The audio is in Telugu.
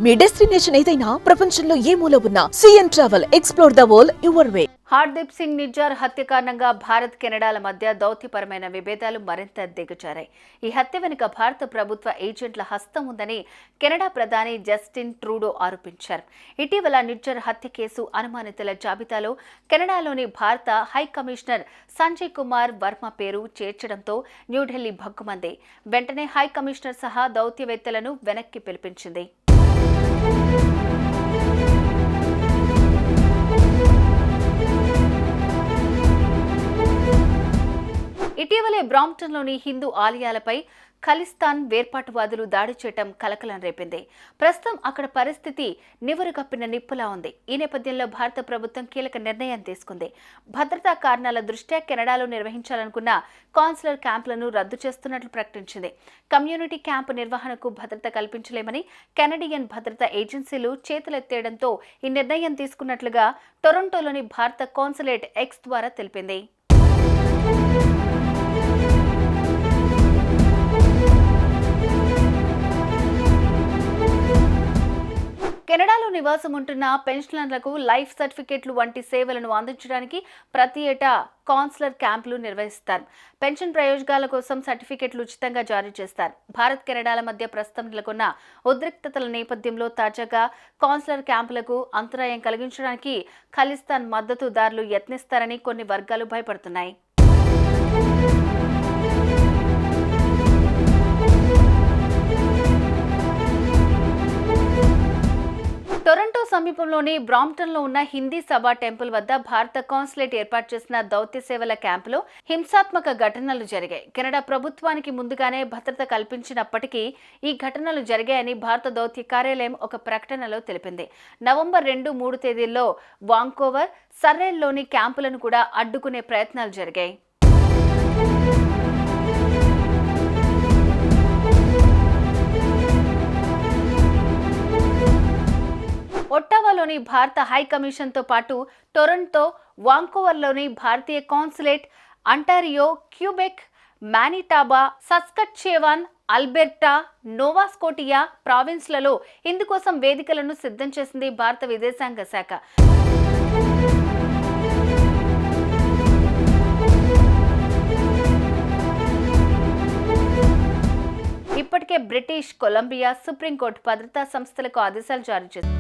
మీ డెస్టినేషన్ ఏదైనా ప్రపంచంలో ఏ మూల ఉన్నా CN travel explore the world your way. Hardeep Singh Nijjar హత్య కారణంగా భారత్ కెనడాల మధ్య దౌత్యపరమైన విభేదాలు మరింత దిగజారాయి. ఈ హత్య వెనుక భారత ప్రభుత్వ ఏజెంట్ల హస్తం ఉందని కెనడా ప్రధాని జస్టిన్ ట్రూడో ఆరోపించారు. ఇటీవల నిజ్జార్ హత్య కేసు అనుమానితుల జాబితాలో కెనడాలోని భారత హై కమిషనర్ సంజయ్ కుమార్ వర్మ పేరు చేర్చడంతో న్యూఢిల్లీ భగ్గుమంది. వెంటనే హై కమిషనర్ సహా దౌత్యవేత్తలను వెనక్కి పిలిపించింది. ఇటీవలే బ్రాంప్టన్లోని హిందూ ఆలయాలపై ఖలిస్తాన్ వేర్పాటువాదులు దాడి చేయటం కలకలం రేపింది. ప్రస్తుతం అక్కడ పరిస్థితి నివురుగప్పిన నిప్పులా ఉంది. ఈ నేపథ్యంలో భారత ప్రభుత్వం కీలక నిర్ణయం తీసుకుంది. భద్రతా కారణాల దృష్ట్యా కెనడాలో నిర్వహించాలనుకున్న కాన్సులర్ క్యాంపులను రద్దు చేస్తున్నట్లు ప్రకటించింది. కమ్యూనిటీ క్యాంపు నిర్వహణకు భద్రత కల్పించలేమని కెనడియన్ భద్రతా ఏజెన్సీలు చేతులెత్తేయడంతో ఈ నిర్ణయం తీసుకున్నట్లుగా టొరంటోలోని భారత కాన్సులేట్ ఎక్స్ ద్వారా తెలిపింది. కెనడాలో నివాసం ఉంటున్న పెన్షనర్లకు లైఫ్ సర్టిఫికెట్లు వంటి సేవలను అందించడానికి ప్రతి ఏటా కాన్సులర్ క్యాంపులు నిర్వహిస్తారు. పెన్షన్ ప్రయోజనాల కోసం సర్టిఫికెట్లు ఉచితంగా జారీ చేస్తారు. భారత్ కెనడాల మధ్య ప్రస్తుతం నెలకొన్న ఉద్రిక్తతల నేపథ్యంలో తాజాగా కాన్సులర్ క్యాంపులకు అంతరాయం కలిగించడానికి ఖలిస్తాన్ మద్దతుదారులు యత్నిస్తారని కొన్ని వర్గాలు భయపడుతున్నాయి. టొరంటో సమీపంలోని బ్రాంప్టన్లో ఉన్న హిందీ సభా టెంపుల్ వద్ద భారత కాన్సులేట్ ఏర్పాటు చేసిన దౌత్య సేవల క్యాంపులో హింసాత్మక ఘటనలు జరిగాయి. కెనడా ప్రభుత్వానికి ముందుగానే భద్రత కల్పించినప్పటికీ ఈ ఘటనలు జరిగాయని భారత దౌత్య కార్యాలయం ఒక ప్రకటనలో తెలిపింది. నవంబర్ 2-3 తేదీల్లో వాంకోవర్, సర్రేల్లోని క్యాంపులను కూడా అడ్డుకునే ప్రయత్నాలు జరిగాయి. ఒట్టావాలోని భారత హై కమిషన్తో పాటు టొరంటో, వాంకోవర్లోని భారతీయ consulate, Ontario, Quebec, Manitoba, Saskatchewan, Alberta, Nova Scotia ప్రావిన్స్లలో ఇందుకోసం వేదికలను సిద్ధం చేసింది భారత విదేశాంగ శాఖ. ఇప్పటికే బ్రిటిష్ కొలంబియా సుప్రీంకోర్టు భద్రతా సంస్థలకు ఆదేశాలు జారీ చేసింది.